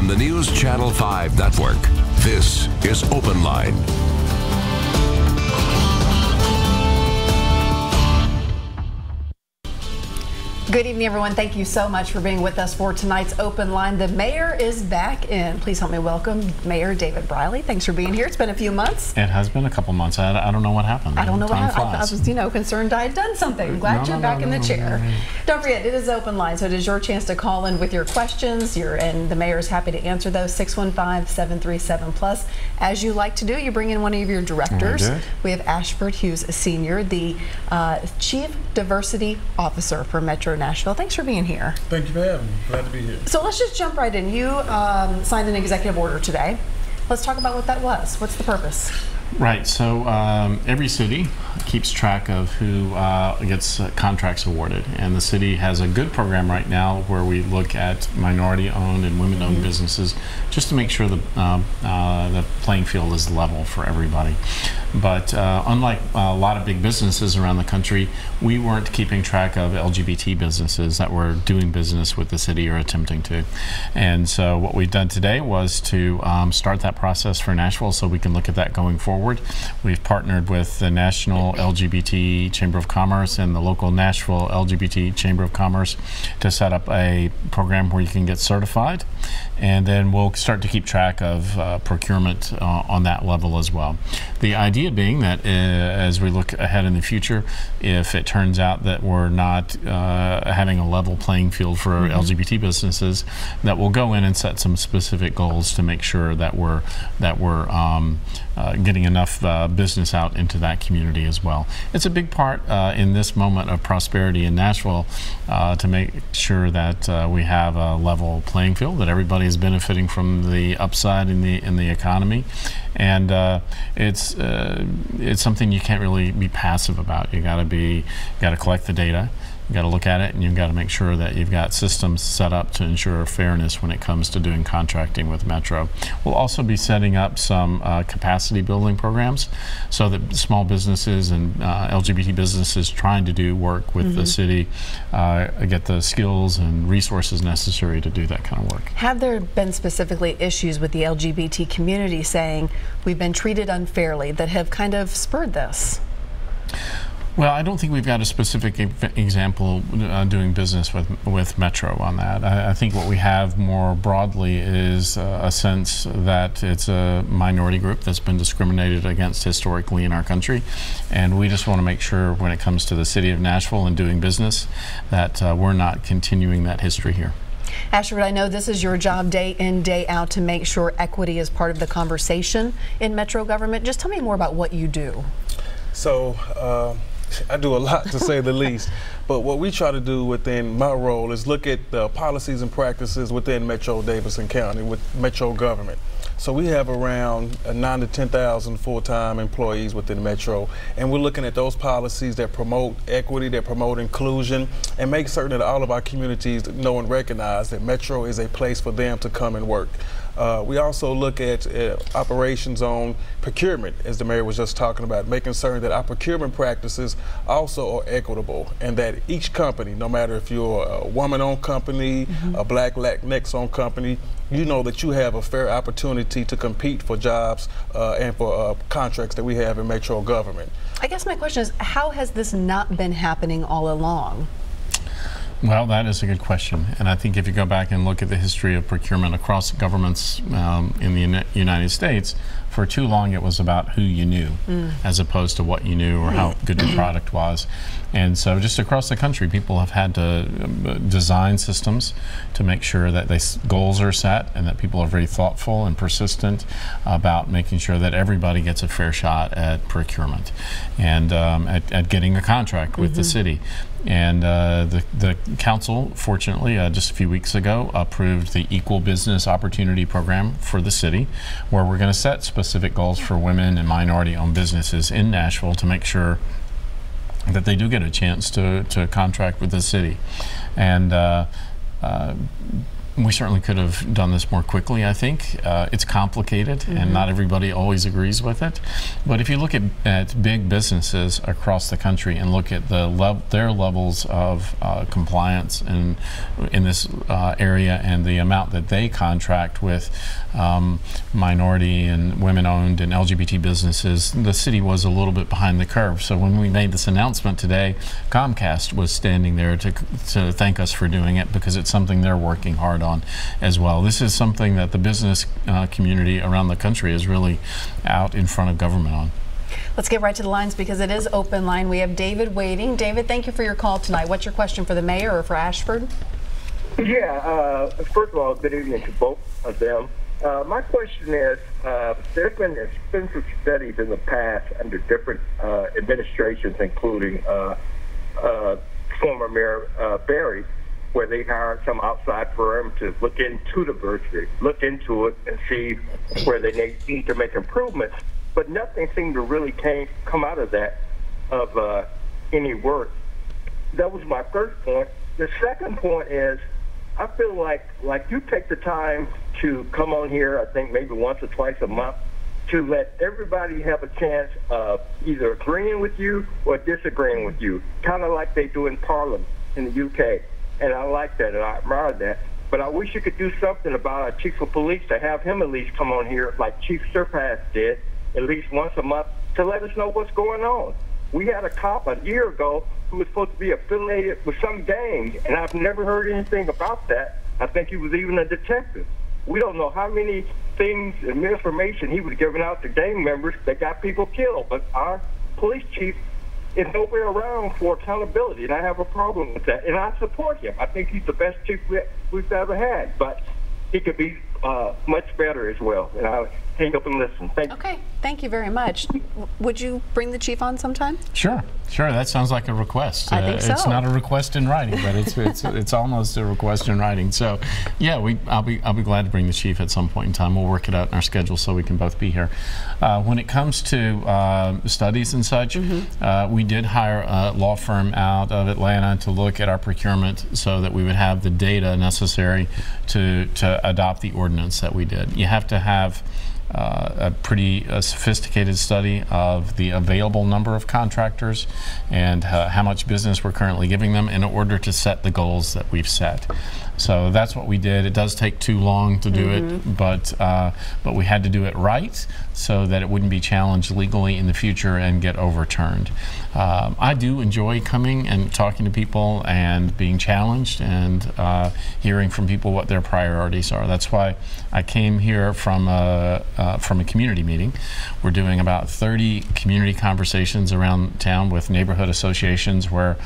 on the News Channel 5 network. This is Open Line. Good evening, everyone. Thank you so much for being with us for tonight's Open Line. The mayor is back in. Please help me welcome Mayor David Briley. Thanks for being here. It's been a few months. It has been a couple months. I don't know what happened. I don't know what happened. I was, concerned I had done something. I'm glad you're back in the chair. Don't forget, it is Open Line, so it is your chance to call in with your questions. And the mayor is happy to answer those. 615-737+. As you like to do, you bring in one of your directors. We have Ashford Hughes, Sr., the Chief Diversity Officer for Metro Nashville. Thanks for being here. Thank you for having me. Glad to be here. So let's just jump right in. You signed an executive order today. Let's talk about what that was. What's the purpose? Right. So every city keeps track of who gets contracts awarded, and the city has a good program right now where we look at minority-owned and women-owned businesses just to make sure the playing field is level for everybody. But unlike a lot of big businesses around the country, we weren't keeping track of LGBT businesses that were doing business with the city or attempting to. And so what we've done today was to start that process for Nashville so we can look at that going forward. We've partnered with the National LGBT Chamber of Commerce and the local Nashville LGBT Chamber of Commerce to set up a program where you can get certified, and then we'll start to keep track of procurement on that level as well. The idea being that as we look ahead in the future, if it turns out that we're not having a level playing field for LGBT businesses, that we'll go in and set some specific goals to make sure that we're getting enough business out into that community as well. It's a big part in this moment of prosperity in Nashville to make sure that we have a level playing field, that everybody is benefiting from the upside in the economy, and it's something you can't really be passive about. You got to collect the data. You've got to look at it, and you've got to make sure that you've got systems set up to ensure fairness when it comes to doing contracting with Metro. We'll also be setting up some capacity building programs so that small businesses and LGBT businesses trying to do work with the city get the skills and resources necessary to do that kind of work. Have there been specifically issues with the LGBT community saying we've been treated unfairly that have kind of spurred this? Well, I don't think we've got a specific example doing business with Metro on that. I think what we have more broadly is a sense that it's a minority group that's been discriminated against historically in our country, and we just want to make sure when it comes to the city of Nashville and doing business that we're not continuing that history here. Ashford, I know this is your job day in, day out to make sure equity is part of the conversation in Metro government. Just tell me more about what you do. So, I do a lot, to say the least, but what we try to do within my role is look at the policies and practices within Metro Davidson County, with Metro government. So we have around 9,000 to 10,000 full-time employees within Metro, and we're looking at those policies that promote equity, that promote inclusion, and make certain that all of our communities know and recognize that Metro is a place for them to come and work. We also look at operations on procurement, as the mayor was just talking about, making certain that our procurement practices also are equitable, and that each company, no matter if you're a woman-owned company, a Black Latinx-owned company, you know that you have a fair opportunity to compete for jobs and for contracts that we have in Metro government. I guess my question is, how has this not been happening all along? Well, that is a good question, and I think if you go back and look at the history of procurement across governments in the United States, for too long it was about who you knew as opposed to what you knew or how good the product was. And so just across the country, people have had to design systems to make sure that goals are set and that people are very thoughtful and persistent about making sure that everybody gets a fair shot at procurement and at getting a contract with the city. And the council, fortunately, just a few weeks ago, approved the Equal Business Opportunity Program for the city, where we're going to set specific goals for women and minority-owned businesses in Nashville to make sure that they do get a chance to contract with the city. And We certainly could have done this more quickly, I think. It's complicated, and not everybody always agrees with it. But if you look at big businesses across the country and look at their levels of compliance in this area and the amount that they contract with minority and women-owned and LGBT businesses, the city was a little bit behind the curve. So when we made this announcement today, Comcast was standing there to thank us for doing it, because it's something they're working hard on as well. This is something that the business community around the country is really out in front of government on. Let's get right to the lines, because it is open line. We have David waiting. David, thank you for your call tonight. What's your question for the mayor or for Ashford? Yeah, first of all, good evening to both of them. My question is, there's been extensive studies in the past under different administrations, including former Mayor Barry, where they hired some outside firm to look into the diversity, look into it and see where they need to make improvements. But nothing seemed to really come out of that of any work. That was my first point. The second point is, I feel like you take the time to come on here, I think maybe once or twice a month, to let everybody have a chance of either agreeing with you or disagreeing with you, kind of like they do in Parliament in the UK. And I like that, and I admire that. But I wish you could do something about our chief of police, to have him at least come on here like Chief Surpass did, at least once a month, to let us know what's going on. We had a cop a year ago who was supposed to be affiliated with some gang, and I've never heard anything about that. I think he was even a detective. We don't know how many things and information he was giving out to gang members that got people killed, but our police chief is nowhere around for accountability, and I have a problem with that. And I support him. I think he's the best chief we've ever had, but he could be much better as well. And I'll hang up and listen. Thank you. Okay, thank you very much. Would you bring the chief on sometime? Sure. That sounds like a request. I think so. It's not a request in writing, but it's almost a request in writing. So, yeah, I'll be glad to bring the chief at some point in time. We'll work it out in our schedule so we can both be here. When it comes to studies and such, we did hire a law firm out of Atlanta to look at our procurement so that we would have the data necessary to adopt the ordinance that we did. You have to have a pretty sophisticated study of the available number of contractors and how much business we're currently giving them in order to set the goals that we've set. So that's what we did. It does take too long to do it, but we had to do it right so that it wouldn't be challenged legally in the future and get overturned. I do enjoy coming and talking to people and being challenged and hearing from people what their priorities are. That's why I came here from a community meeting. We're doing about 30 community conversations around town with neighborhood associations where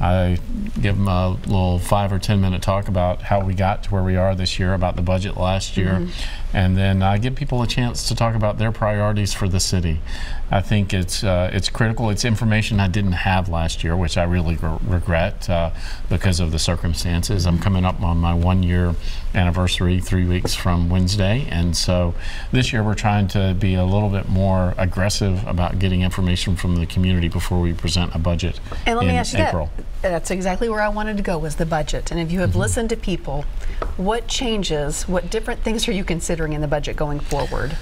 I give them a little 5 or 10 minute talk about how we got to where we are this year, about the budget last year, and then I give people a chance to talk about their priorities for the city. I think it's critical. It's information I didn't have last year, which I really regret because of the circumstances. I'm coming up on my 1-year anniversary 3 weeks from Wednesday, and so this year we're trying to be a little bit more aggressive about getting information from the community before we present a budget and let me in ask you April. That's exactly where I wanted to go, was the budget. And if you have listened to people, what changes, what different things are you considering in the budget going forward?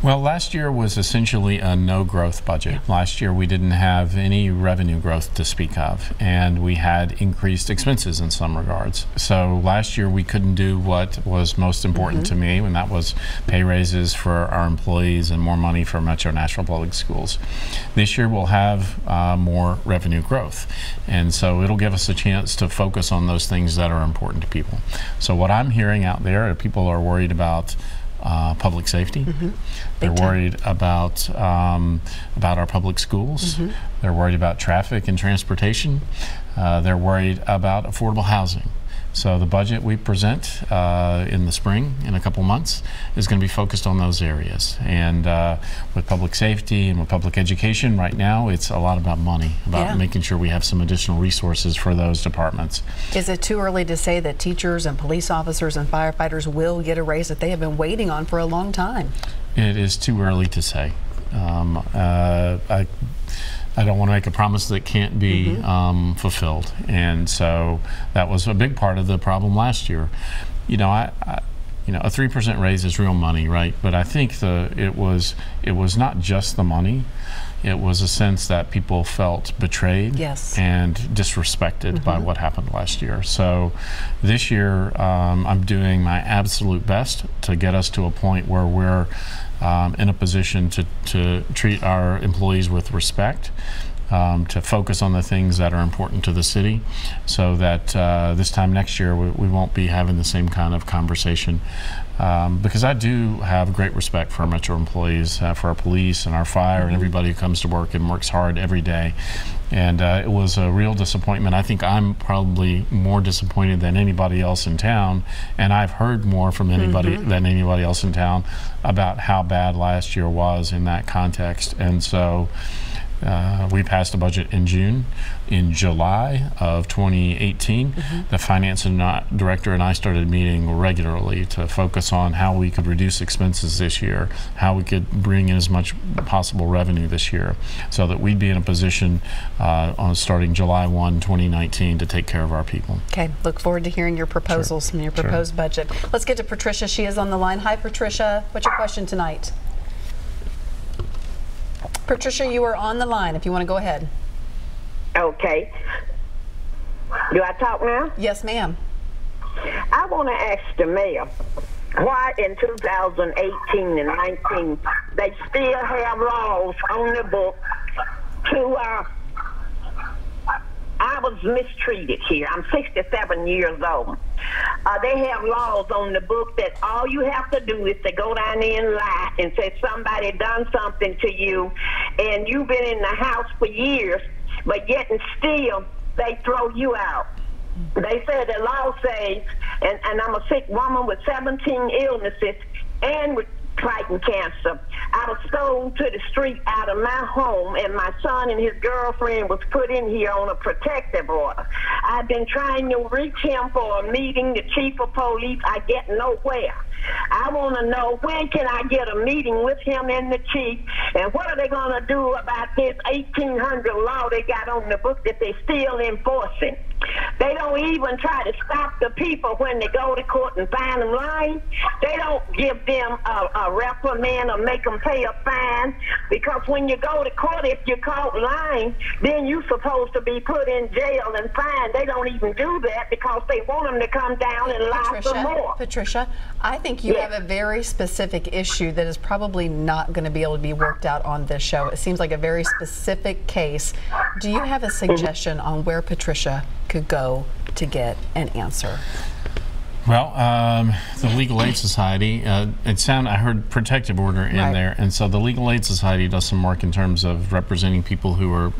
Well, last year was essentially a no-growth budget. Last year we didn't have any revenue growth to speak of, and we had increased expenses in some regards. So last year we couldn't do what was most important to me, and that was pay raises for our employees and more money for Metro Nashville Public Schools. This year we'll have more revenue growth, and so it'll give us a chance to focus on those things that are important to people. So what I'm hearing out there, people are worried about public safety. They're worried about our public schools. They're worried about traffic and transportation. They're worried about affordable housing. So the budget we present in the spring, in a couple months, is going to be focused on those areas. And with public safety and with public education, right now it's a lot about money, about making sure we have some additional resources for those departments. Is it too early to say that teachers and police officers and firefighters will get a raise that they have been waiting on for a long time? It is too early to say. I don't want to make a promise that can't be fulfilled, and so that was a big part of the problem last year. you know, you know, a 3% raise is real money, right? But I think it was not just the money. It was a sense that people felt betrayed and disrespected by what happened last year. So this year, I'm doing my absolute best to get us to a point where we're in a position to treat our employees with respect, to focus on the things that are important to the city, so that this time next year we won't be having the same kind of conversation. Because I do have great respect for our Metro employees, for our police and our fire and everybody who comes to work and works hard every day. And it was a real disappointment. I think I'm probably more disappointed than anybody else in town, and I've heard more from anybody than anybody else in town about how bad last year was in that context. And so we passed a budget in June. In July of 2018, the finance director and I started meeting regularly to focus on how we could reduce expenses this year, how we could bring in as much possible revenue this year, so that we'd be in a position on starting July 1, 2019 to take care of our people. Okay, look forward to hearing your proposals and your proposed budget. Let's get to Patricia. She is on the line. Hi, Patricia. What's your question tonight? Patricia, you are on the line if you want to go ahead. Okay. Do I talk now? Yes, ma'am. I want to ask the mayor why in 2018 and 19 they still have laws on the book to I was mistreated here. I'm 67 years old. They have laws on the book that all you have to do is to go down there and lie and say somebody done something to you, and you've been in the house for years, but yet and still they throw you out. They say the law says, and I'm a sick woman with 17 illnesses and with fighting cancer. I was sold to the street out of my home, and my son and his girlfriend was put in here on a protective order. I've been trying to reach him for a meeting, the chief of police. I get nowhere. I want to know, when can I get a meeting with him and the chief, and what are they going to do about this 1800 law they got on the book that they still enforcing? They don't even try to stop the people when they go to court and find them lying. They don't give them a reprimand or make them pay a fine, because when you go to court, if you're caught lying, then you're supposed to be put in jail and fined. They don't even do that because they want them to come down and lie some more. Patricia, I think you have a very specific issue that is probably not going to be able to be worked out on this show. It seems like a very specific case. Do you have a suggestion on where Patricia could go to get an answer? Well, the Legal Aid Society, I heard protective order in there, and so the Legal Aid Society does some work in terms of representing people who are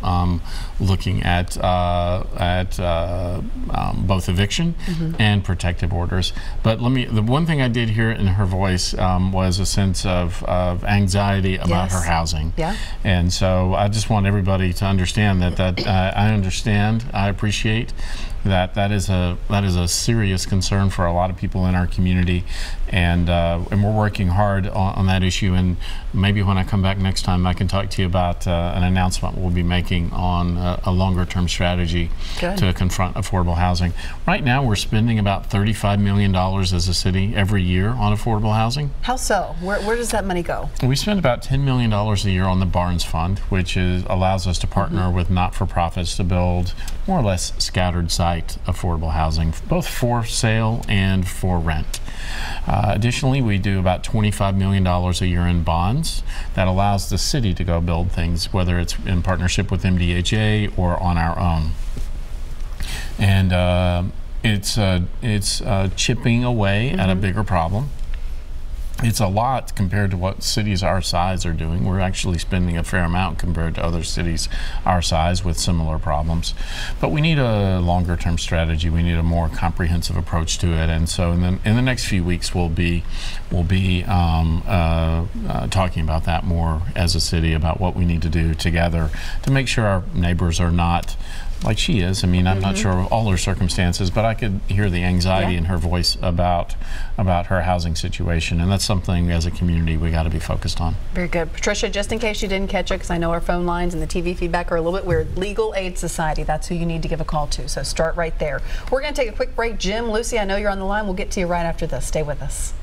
looking at both eviction and protective orders. But the one thing I did hear in her voice was a sense of anxiety about her housing. And so I just want everybody to understand that I understand, I appreciate that is a serious concern for a lot of people in our community, and we're working hard on that issue. And maybe when I come back next time, I can talk to you about an announcement we'll be making on a longer-term strategy to confront affordable housing. Right now, we're spending about $35 million as a city every year on affordable housing. How so? Where does that money go? We spend about $10 million a year on the Barnes Fund, which allows us to partner with not-for-profits to build more or less scattered site affordable housing, both for sale and for rent. Additionally, we do about $25 million a year in bonds that allows the city to go build things, whether it's in partnership with MDHA or on our own. And it's chipping away at a bigger problem. It's a lot compared to what cities our size are doing. We're actually spending a fair amount compared to other cities our size with similar problems. But we need a longer-term strategy. We need a more comprehensive approach to it. And so in the next few weeks, we'll be talking about that more as a city, about what we need to do together to make sure our neighbors are not like she is. I mean, I'm not sure of all her circumstances, but I could hear the anxiety in her voice about her housing situation, and that's something as a community we got to be focused on. Very good. Patricia, just in case you didn't catch it, because I know our phone lines and the TV feedback are a little bit weird, Legal Aid Society, that's who you need to give a call to, so start right there. We're going to take a quick break. Jim, Lucy, I know you're on the line. We'll get to you right after this. Stay with us.